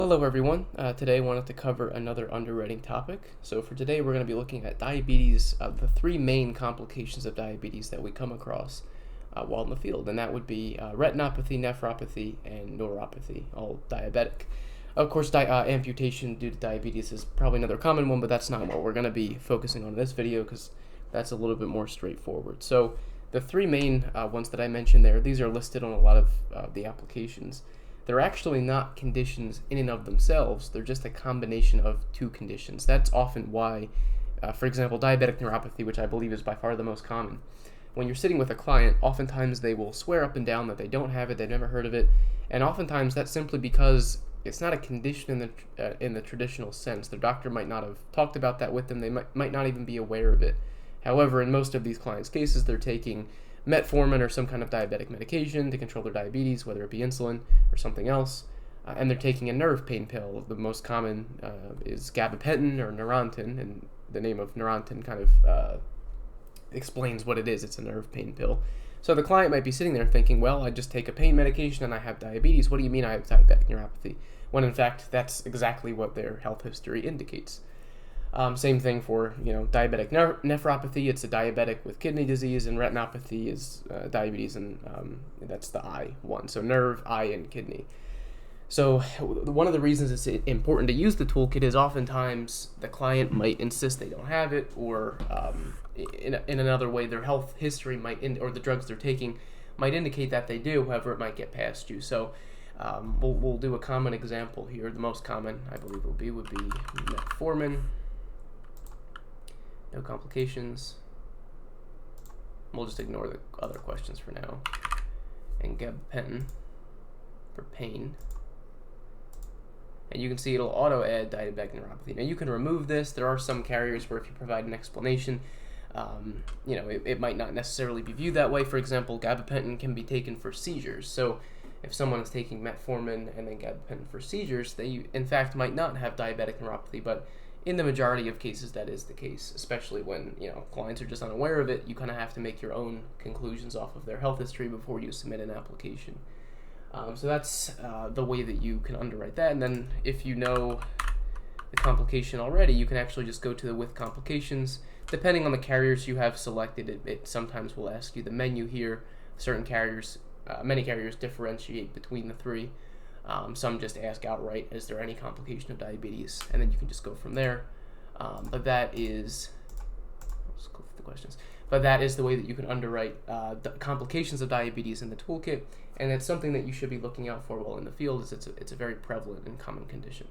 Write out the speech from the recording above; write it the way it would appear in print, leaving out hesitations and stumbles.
Hello everyone. Today I wanted to cover another underwriting topic. So for today we're going to be looking at diabetes, the three main complications of diabetes that we come across while in the field, and that would be retinopathy, nephropathy, and neuropathy, all diabetic. Of course, amputation due to diabetes is probably another common one, but that's not what we're going to be focusing on in this video because that's a little bit more straightforward. So the three main ones that I mentioned there, these are listed on a lot of the applications. They're actually not conditions in and of themselves. They're just a combination of two conditions. That's often why, for example, diabetic neuropathy, which I believe is by far the most common. When you're sitting with a client, oftentimes they will swear up and down that they don't have it, they've never heard of it, and oftentimes that's simply because it's not a condition in the traditional sense. Their doctor might not have talked about that with them. They might not even be aware of it. However, in most of these clients' cases, they're taking metformin or some kind of diabetic medication to control their diabetes, whether it be insulin or something else, and they're taking a nerve pain pill. The most common is gabapentin or Neurontin, and the name of Neurontin kind of explains what it is. It's a nerve pain pill. So the client might be sitting there thinking, well, I just take a pain medication and I have diabetes. What do you mean I have diabetic neuropathy? When in fact, that's exactly what their health history indicates. Same thing for diabetic nephropathy. It's a diabetic with kidney disease, and retinopathy is diabetes, and that's the eye one. So nerve, eye, and kidney. So one of the reasons it's important to use the toolkit is oftentimes the client might insist they don't have it, or in another way, their health history or the drugs they're taking might indicate that they do. However, it might get past you. So we'll do a common example here. The most common, I believe, would be metformin. No complications. We'll just ignore the other questions for now. And gabapentin for pain. And you can see it'll auto-add diabetic neuropathy. Now you can remove this. There are some carriers where if you provide an explanation, it might not necessarily be viewed that way. For example, gabapentin can be taken for seizures. So if someone is taking metformin and then gabapentin for seizures, they in fact might not have diabetic neuropathy, but in the majority of cases, that is the case, especially when clients are just unaware of it. You kind of have to make your own conclusions off of their health history before you submit an application. So that's the way that you can underwrite that. And then if you know the complication already, you can actually just go to the with complications. Depending on the carriers you have selected, it sometimes will ask you the menu here. Certain carriers, many carriers differentiate between the three. Some just ask outright, is there any complication of diabetes? And then you can just go from there. But that is, let's go through the questions. But that is the way that you can underwrite the complications of diabetes in the toolkit, and it's something that you should be looking out for while in the field, as it's a very prevalent and common condition.